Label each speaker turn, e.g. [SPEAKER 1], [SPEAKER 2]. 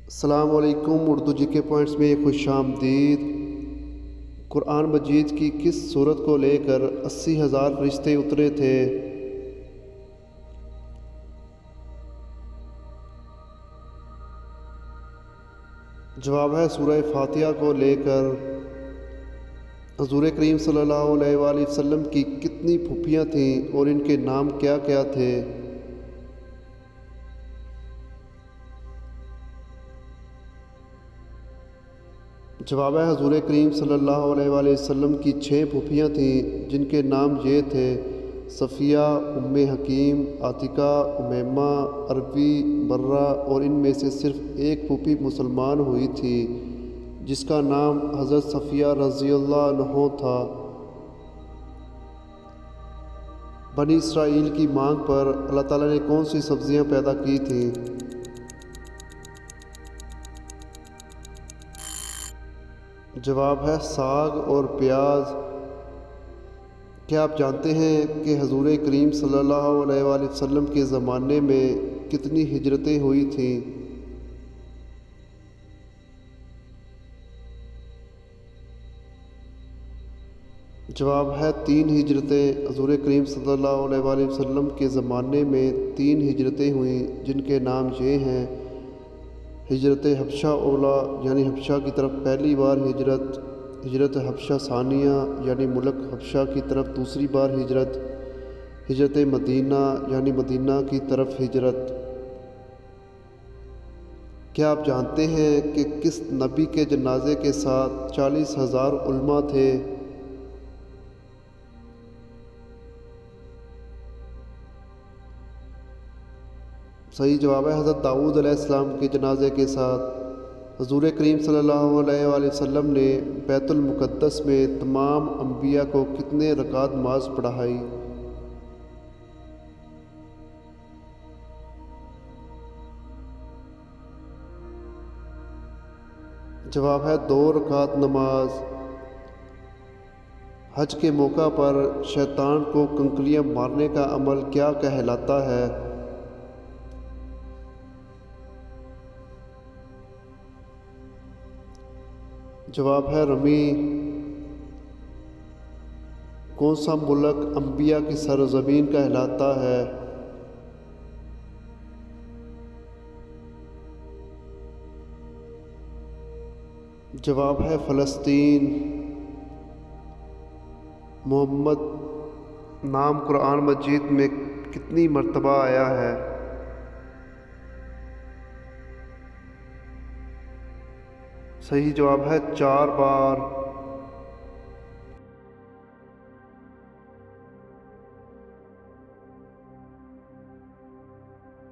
[SPEAKER 1] السلام علیکم، اردو جی کے پوائنٹس میں خوش آمدید۔ قرآن مجید کی کس صورت کو لے کر 80,000 فرشتے اترے تھے؟ جواب ہے سورہ فاتحہ کو لے کر۔ حضور کریم صلی اللہ علیہ وآلہ وسلم کی کتنی پھوپھیاں تھیں اور ان کے نام کیا کیا تھے؟ جواب ہے حضور کریم صلی اللہ علیہ وآلہ وسلم کی 6 پھوپھیاں تھیں جن کے نام یہ تھے: صفیہ، ام حکیم، عاتقہ، امیمہ، عربی، برہ، اور ان میں سے صرف ایک پھوپھی مسلمان ہوئی تھی جس کا نام حضرت صفیہ رضی اللہ عنہ تھا۔ بنی اسرائیل کی مانگ پر اللہ تعالیٰ نے کون سی سبزیاں پیدا کی تھیں؟ جواب ہے ساگ اور پیاز۔ کیا آپ جانتے ہیں کہ حضور کریم صلی اللہ علیہ وآلہ وسلم کے زمانے میں کتنی ہجرتیں ہوئی تھیں؟ جواب ہے 3 ہجرتیں۔ حضور کریم صلی اللہ علیہ وآلہ وسلم کے زمانے میں 3 ہجرتیں ہوئیں جن کے نام یہ ہیں: ہجرت حبشہ اولیٰ یعنی حبشہ کی طرف پہلی بار ہجرت، ہجرت حبشہ ثانیہ یعنی ملک حبشہ کی طرف دوسری بار ہجرت، ہجرت مدینہ یعنی مدینہ کی طرف ہجرت۔ کیا آپ جانتے ہیں کہ کس نبی کے جنازے کے ساتھ 40,000 علماء تھے؟ صحیح جواب ہے حضرت داؤد علیہ السلام کے جنازے کے ساتھ۔ حضور کریم صلی اللہ علیہ وآلہ وسلم نے بیت المقدس میں تمام انبیاء کو کتنے رکعت نماز پڑھائی؟ جواب ہے 2 رکعت نماز۔ حج کے موقع پر شیطان کو کنکریاں مارنے کا عمل کیا کہلاتا ہے؟ جواب ہے رمی۔ کون سا ملک انبیاء کی سرزمین کہلاتا ہے؟ جواب ہے فلسطین۔ محمد نام قرآن مجید میں کتنی مرتبہ آیا ہے؟ صحیح جواب ہے 4 بار۔